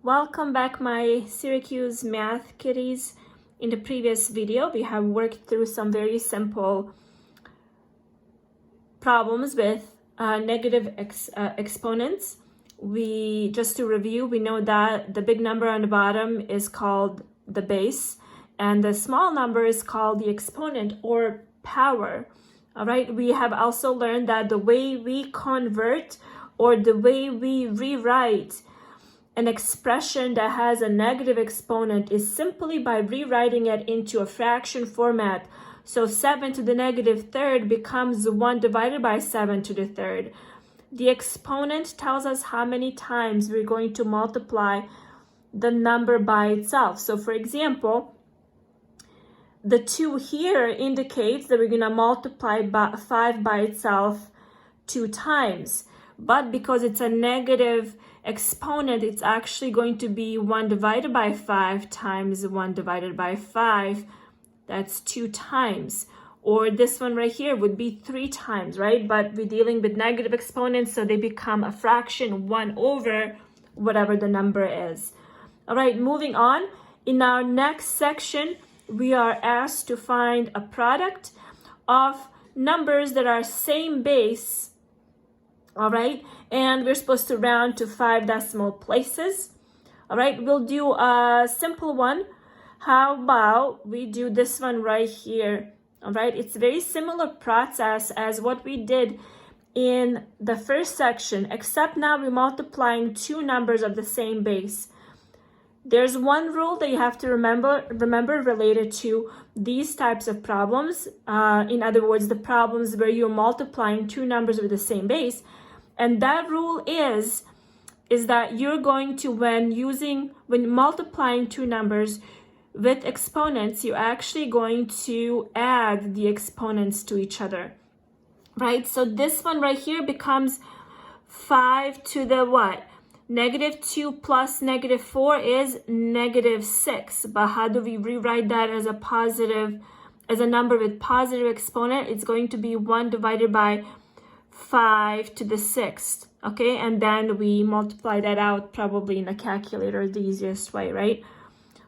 Welcome back, my Syracuse math kitties. In the previous video, we have worked through some very simple problems with negative exponents. Just to review, we know that the big number on the bottom is called the base, and the small number is called the exponent or power. All right, we have also learned that the way we convert or the way we rewrite an expression that has a negative exponent is simply by rewriting it into a fraction format. So 7 to the negative third becomes 1 divided by 7 to the third. The exponent tells us how many times we're going to multiply the number by itself. So for example, the 2 here indicates that we're going to multiply 5 by itself 2 times. But because it's a negative exponent, it's actually going to be 1 divided by 5 times 1 divided by 5. That's 2 times. Or this one right here would be 3 times, right? But we're dealing with negative exponents, so they become a fraction 1 over whatever the number is. All right, moving on. In our next section, we are asked to find a product of numbers that are same base. All right, and we're supposed to round to 5 decimal places. All right, we'll do a simple one. How about we do this one right here? All right, it's a very similar process as what we did in the first section, except now we're multiplying 2 numbers of the same base. There's one rule that you have to remember related to these types of problems. In other words, the problems where you're multiplying 2 numbers with the same base. And that rule is that you're going to, when multiplying 2 numbers with exponents, you're actually going to add the exponents to each other, right? So this one right here becomes 5 to the what? Negative 2 plus negative 4 is negative 6. But how do we rewrite that as a number with positive exponent? It's going to be 1 divided by 5 to the 6th, okay? And then we multiply that out probably in a calculator, the easiest way, right?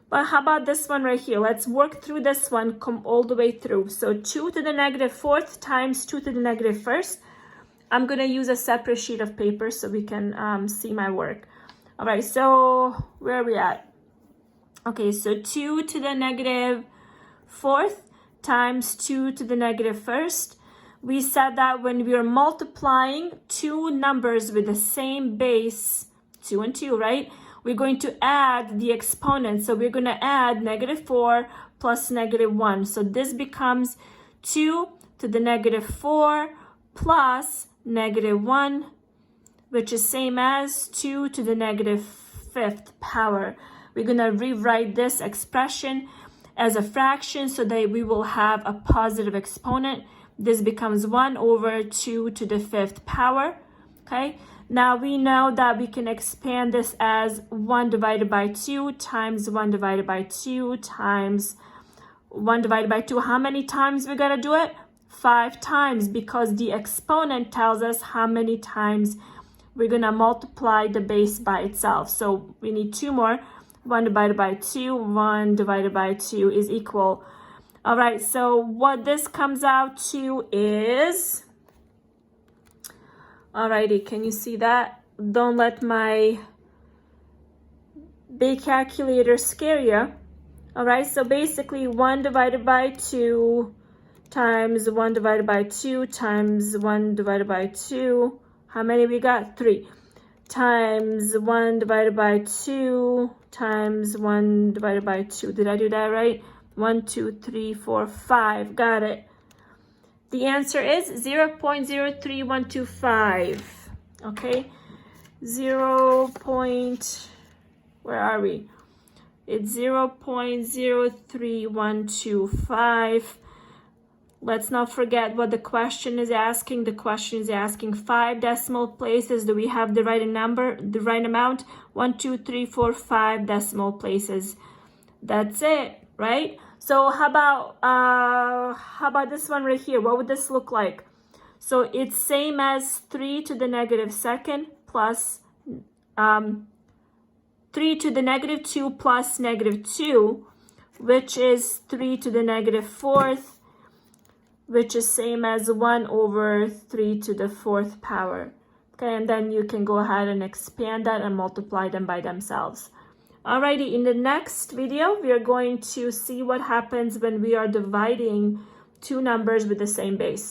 But how about this one right here? Let's work through this one, come all the way through. So 2 to the negative 4th times 2 to the negative 1st. I'm going to use a separate sheet of paper so we can see my work. All right, so where are we at? Okay, so 2 to the negative 4th times 2 to the negative 1st. We said that when we are multiplying 2 numbers with the same base, 2 and 2, right? We're going to add the exponent. So we're going to add negative 4 plus negative 1. So this becomes 2 to the negative 4 plus negative 1, which is same as 2 to the negative 5th power. We're going to rewrite this expression as a fraction so that we will have a positive exponent. This becomes 1 over 2 to the 5th power, okay? Now we know that we can expand this as 1 divided by 2 times 1 divided by 2 times 1 divided by 2. How many times we gotta do it? 5 times, because the exponent tells us how many times we're gonna multiply the base by itself. So we need 2 more. 1 divided by 2, 1 divided by 2 is equal. All right, so what this comes out to is, alrighty, can you see that? Don't let my big calculator scare you. All right, so basically 1 divided by 2 times 1 divided by 2 times 1 divided by 2. How many we got? 3. Times 1 divided by 2 times 1 divided by 2. Did I do that right? 1, 2, 3, 4, 5. Got it. The answer is 0.03125. Okay. Where are we? It's 0.03125. Let's not forget what the question is asking. The question is asking 5 decimal places. Do we have the right number, the right amount? 1, 2, 3, 4, 5 decimal places. That's it, right? So how about this one right here? What would this look like? So it's same as 3 to the negative 2nd plus 3 to the negative 2 plus negative 2, which is 3 to the negative 4th, which is same as 1 over 3 to the 4th power. Okay, and then you can go ahead and expand that and multiply them by themselves. Alrighty, in the next video, we are going to see what happens when we are dividing two numbers with the same base.